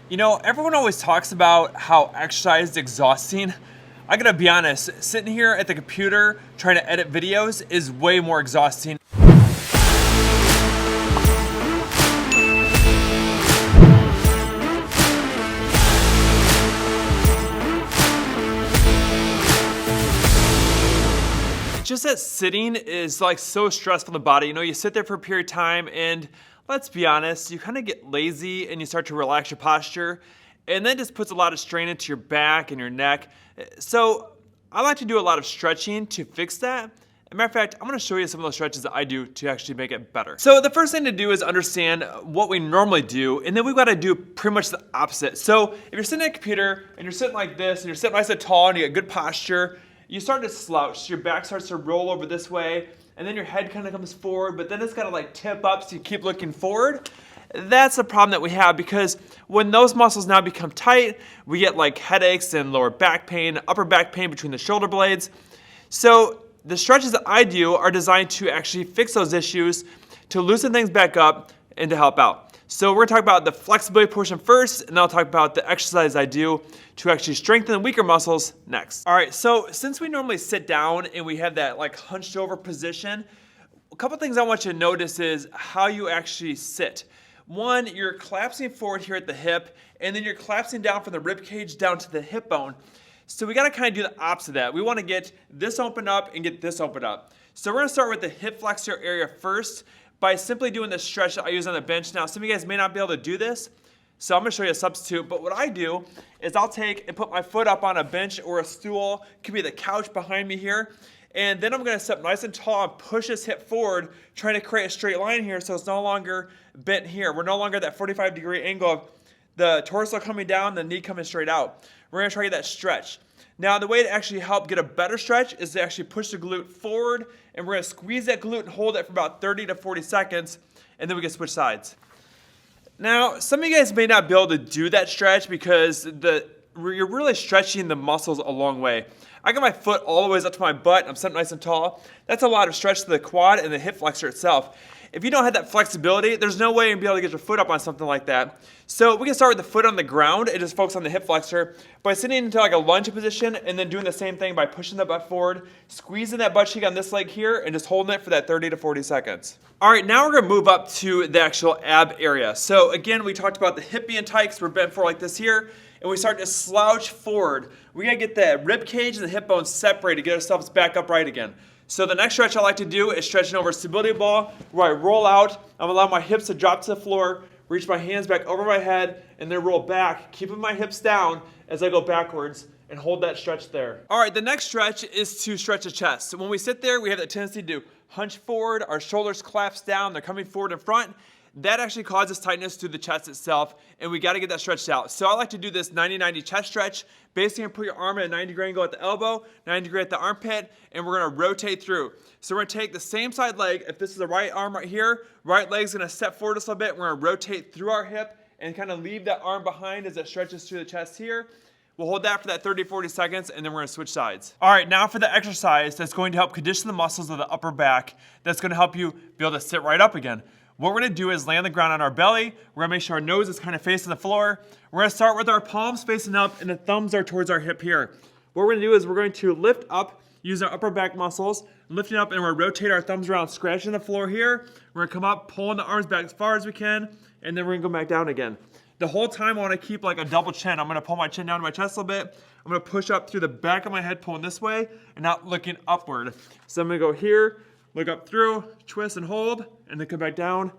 You know, everyone always talks about how exercise is exhausting. I gotta be honest, sitting here at the computer trying to edit videos is way more exhausting. Just that sitting is like so stressful on the body. You know, you sit there for a period of time and let's be honest, you kind of get lazy and you start to relax your posture, and that just puts a lot of strain into your back and your neck. So I like to do a lot of stretching to fix that. As a matter of fact, I'm gonna show you some of those stretches that I do to actually make it better. So the first thing to do is understand what we normally do, and then we've gotta do pretty much the opposite. So if you're sitting at a computer and you're sitting like this and you're sitting nice and tall and you get good posture, you start to slouch. Your back starts to roll over this way, and then your head kind of comes forward, but then it's gotta like tip up so you keep looking forward. That's the problem that we have, because when those muscles now become tight, we get like headaches and lower back pain, upper back pain between the shoulder blades. So the stretches that I do are designed to actually fix those issues, to loosen things back up, and to help out. So we're gonna talk about the flexibility portion first, and then I'll talk about the exercise I do to actually strengthen weaker muscles next. All right, so since we normally sit down and we have that like hunched over position, a couple things I want you to notice is how you actually sit. One, you're collapsing forward here at the hip, and then you're collapsing down from the rib cage down to the hip bone. So we gotta kind of do the opposite of that. We wanna get this opened up and get this opened up. So we're gonna start with the hip flexor area first by simply doing the stretch that I use on the bench. Now, some of you guys may not be able to do this, so I'm gonna show you a substitute, but what I do is I'll take and put my foot up on a bench or a stool, could be the couch behind me here, and then I'm gonna sit nice and tall and push this hip forward, trying to create a straight line here so it's no longer bent here. We're no longer at that 45-degree angle of the torso coming down, the knee coming straight out. We're gonna try to get that stretch. Now, the way to actually help get a better stretch is to actually push the glute forward, and we're gonna squeeze that glute and hold it for about 30 to 40 seconds, and then we can switch sides. Now, some of you guys may not be able to do that stretch because you're really stretching the muscles a long way. I got my foot all the way up to my butt, I'm sitting nice and tall. That's a lot of stretch to the quad and the hip flexor itself. If you don't have that flexibility, there's no way you'll be able to get your foot up on something like that. So we can start with the foot on the ground and just focus on the hip flexor by sitting into like a lunge position and then doing the same thing by pushing the butt forward, squeezing that butt cheek on this leg here, and just holding it for that 30 to 40 seconds. All right, now we're gonna move up to the actual ab area. So again, we talked about the hip being tight because we're bent forward like this here, and we start to slouch forward. We gotta get the rib cage and the hip bones separated, get ourselves back upright again. So the next stretch I like to do is stretching over a stability ball, where I roll out, I'm allowing my hips to drop to the floor, reach my hands back over my head, and then roll back, keeping my hips down as I go backwards, and hold that stretch there. All right, the next stretch is to stretch the chest. So when we sit there, we have the tendency to hunch forward, our shoulders collapse down, they're coming forward in front. That actually causes tightness to the chest itself, and we gotta get that stretched out. So I like to do this 90-90 chest stretch. Basically, you're gonna put your arm at a 90-degree angle at the elbow, 90-degree at the armpit, and we're gonna rotate through. So we're gonna take the same side leg. If this is the right arm right here, right leg's gonna step forward just a little bit. We're gonna rotate through our hip and kind of leave that arm behind as it stretches through the chest here. We'll hold that for that 30, 40 seconds, and then we're gonna switch sides. All right, now for the exercise that's going to help condition the muscles of the upper back, that's gonna help you be able to sit right up again. What we're gonna do is lay on the ground on our belly. We're gonna make sure our nose is kind of facing the floor. We're gonna start with our palms facing up and the thumbs are towards our hip here. What we're gonna do is we're going to lift up, use our upper back muscles, lifting up, and we're gonna rotate our thumbs around, scratching the floor here. We're gonna come up, pulling the arms back as far as we can, and then we're gonna go back down again. The whole time I wanna keep like a double chin. I'm gonna pull my chin down to my chest a little bit. I'm gonna push up through the back of my head, pulling this way, and not looking upward. So I'm gonna go here, look up through, twist and hold, and then come back down,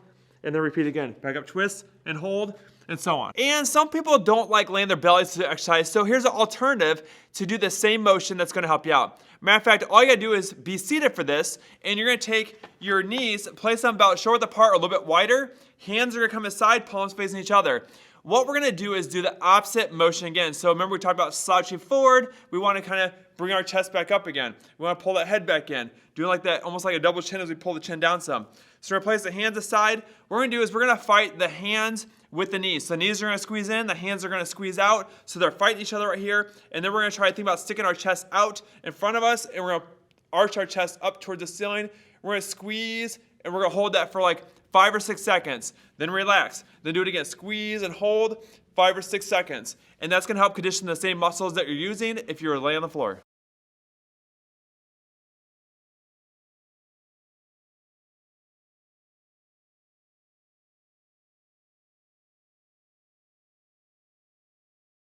and then repeat again. Back up, twist, and hold, and so on. And some people don't like laying their bellies to exercise, so here's an alternative to do the same motion that's gonna help you out. Matter of fact, all you gotta do is be seated for this, and you're gonna take your knees, place them about shoulder width apart or a little bit wider. Hands are gonna come aside, palms facing each other. What we're gonna do is do the opposite motion again. So remember we talked about slouching forward. We wanna kinda bring our chest back up again. We wanna pull that head back in. Doing like that, almost like a double chin as we pull the chin down some. So we're gonna place the hands aside. What we're gonna do is we're gonna fight the hands with the knees. So the knees are gonna squeeze in, the hands are gonna squeeze out. So they're fighting each other right here. And then we're gonna try to think about sticking our chest out in front of us, and we're gonna arch our chest up towards the ceiling. We're gonna squeeze, and we're gonna hold that for like 5 or 6 seconds. Then relax. Then do it again. Squeeze and hold. 5 or 6 seconds. And that's gonna help condition the same muscles that you're using if you were laying on the floor.